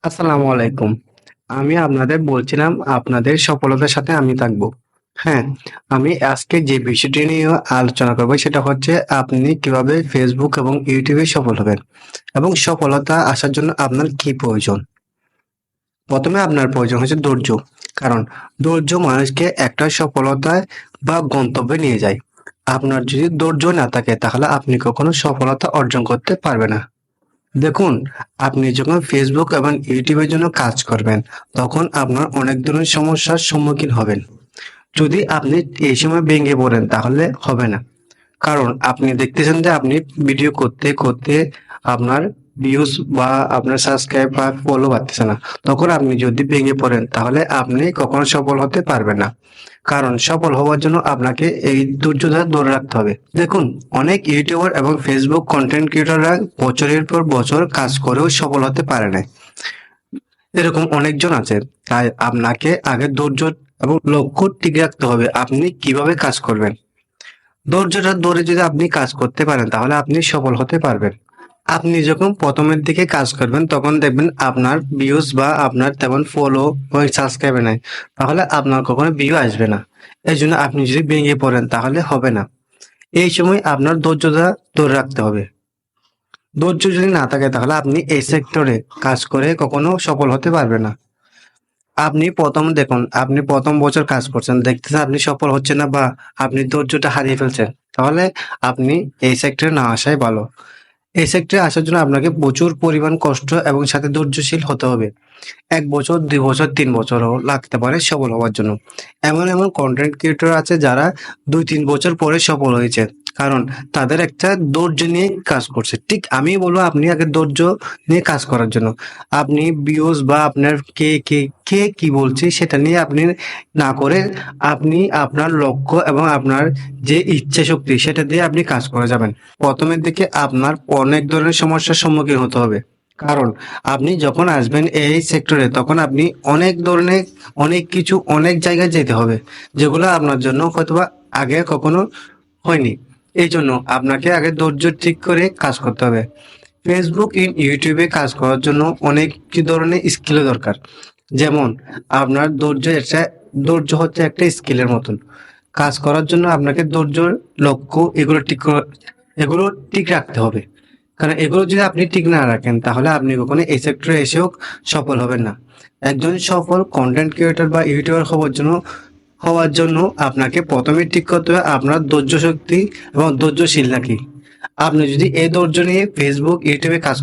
আসসালামু আলাইকুম। আমি আপনাদের বলছিলাম আপনাদের সফলতার সাথে আমি থাকবো। হ্যাঁ, আমি আজকে যে বিষয়টি নিয়ে আলোচনা করব সেটা হচ্ছে আপনি কিভাবে Facebook এবং YouTube এ সফল হবেন এবং সফলতা আসার জন্য আপনার কি প্রয়োজন? ১ম এ আপনার প্রয়োজন হচ্ছে ধৈর্য। কারণ ধৈর্য মানুষকে একটা সফলতায় বা গন্তব্যে নিয়ে যায়। আপনার যদি ধৈর্য না থাকে তাহলে আপনি কখনো সফলতা অর্জন করতে পারবেন না। দেখুন, আপনি যখন Facebook এবং YouTube এর জন্য কাজ করবেন, তখন আপনার অনেক ধরনের সমস্যার সম্মুখীন হবেন। যদি আপনি এই সময় ভেঙে পড়েন তাহলে হবে না। কারণ আপনি দেখতেছেন যে আপনি ভিডিও করতে, করতে আপনার ভিউজ বা আপনার সাবস্ক্রাইব বা ফলো বাড়তেছে না। তখন আপনি যদি ভেঙে পড়েন তাহলে আপনি কখনো সফল হতে পারবেন না। কারণ সফল হওয়ার জন্য আপনাকে এই ধৈর্যটা ধরে রাখতে হবে। দেখুন, অনেক ইউটিউবার এবং ফেসবুক কন্টেন্ট ক্রিয়েটররা বছরের পর বছর কাজ করেও সফল হতে পারে নাই। এরকম অনেকজন আছে। তাই আপনাকে আগে ধৈর্য এবং লক্ষ্য ঠিক রাখতে হবে। আপনি কিভাবে কাজ করবেন? ধৈর্যটা ধরে যদি আপনি কাজ করতে পারেন তাহলে আপনি সফল হতে পারবেন। আপনি যখন ১ম এর দিকে কাজ করবেন তখন দেখবেন আপনার ভিউজ বা আপনার তেমন ফলো বা সাবস্ক্রাইবার নাই। তাহলে আপনার কখনো ভিউ আসবে না। এজন্য আপনি যদি ভেঙে পড়েন তাহলে হবে না। এই সময় আপনার ধৈর্যটা ধরে রাখতে হবে। ধৈর্য যদি না থাকে তাহলে আপনি এই সেক্টরে কাজ করে কখনো সফল হতে পারবেন না। আপনি ১ম দেখুন, আপনি ১ম বছর কাজ করছেন, দেখতেছেন আপনি সফল হচ্ছেন না বা আপনি ধৈর্যটা হারিয়ে ফেলছেন। তাহলে আপনি এই সেক্টরে না আসাই ভালো। এই সেক্টরে আসার জন্য আপনাকে প্রচুর পরিমাণ কষ্ট এবং সাথে ধৈর্যশীল হতে হবে। ১ বছর, ২ বছর, ৩ বছরও লাগতে পারে সফল হওয়ার জন্য। এমন কনটেন্ট ক্রিয়েটর আছে যারা ২-৩ বছর পরে সফল হয়েছে। কারণ তাদের একটা ধৈর্য নিয়ে কাজ করছে। ঠিক আমি বলব আপনি আগে ধৈর্য নিয়ে কাজ করার জন্য। আপনি ভিউজ বা আপনার কে কি বলছে সেটা নিয়ে আপনি না করে আপনি আপনার লক্ষ্য এবং আপনার যে ইচ্ছাশক্তি সেটা দিয়ে আপনি কাজ করে যাবেন। ১ম এর দিকে আপনার অনেক ধরনের সমস্যার সম্মুখীন হতে হবে। কারণ আপনি যখন আসবেন এই সেক্টরে তখন আপনি অনেক ধরনের অনেক কিছু অনেক জায়গায় যেতে হবে। যেগুলো আপনার জন্য হয়তোবা আগে কখনো হয়নি। এইজন্য আপনাকে আগে ধৈর্য ঠিক করে কাজ করতে হবে। Facebook, YouTube এ কাজ করার জন্য অনেক কি ধরনের স্কিলের দরকার। যেমন আপনার ধৈর্য হচ্ছে একটা স্কিলের মতন। কাজ করার জন্য আপনাকে ধৈর্য, লক্ষ্য এগুলো ঠিক রাখতে হবে। কারণ এগুলো যদি আপনি ঠিক না রাখেন তাহলে আপনি কখনো এই সেক্টরে এসেও সফল হবেন না। একজন সফল কনটেন্ট ক্রিয়েটর বা ইউটিউবার হওয়ার জন্য আপনাকে ১ম এ ঠিক করতে হবে আপনার ধৈর্য শক্তি এবং ধৈর্যশীল নাকি। আপনি যদি এই ধৈর্য নিয়ে Facebook, YouTube এ কাজ